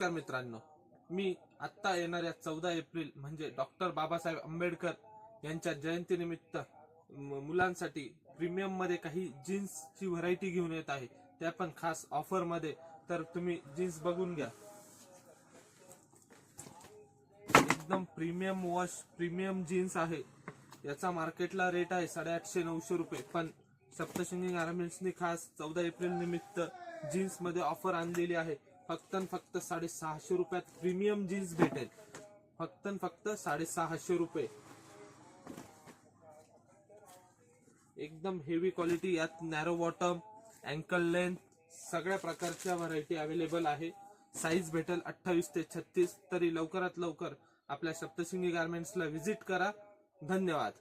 नमस्कार मित्रांनो, मी आत्ता येणाऱ्या 14 एप्रिल म्हणजे डॉक्टर बाबासाहेब आंबेडकर यांच्या जयंतीनिमित्त मुलांसाठी प्रीमियम मध्ये काही जीन्सची व्हरायटी घेऊन येत आहे, त्या पण खास ऑफर मध्ये. तर तुम्ही जीन्स बघून घ्या. एकदम प्रीमियम वॉश प्रीमियम जीन्स आहे. याचा मार्केटला रेट आहे 850-900 रुपये, पण सप्तशृंगी गारमेंट्सनी खास 14 एप्रिल निमित्त जीन्स मध्ये ऑफर आणलेली आहे. फक्त 650 रुपयात प्रीमियम जीन्स भेटेल. फक्त 650 रुपये. एकदम हेवी क्वालिटी. यात नॅरो बॉटम, अँकल लेंथ सगळ्या प्रकारच्या व्हरायटी अवेलेबल आहे. साईज भेटेल 28 ते 36. तरी लवकरात लवकर आपल्या सप्तशृंगी गारमेंट्सला व्हिजिट करा. धन्यवाद.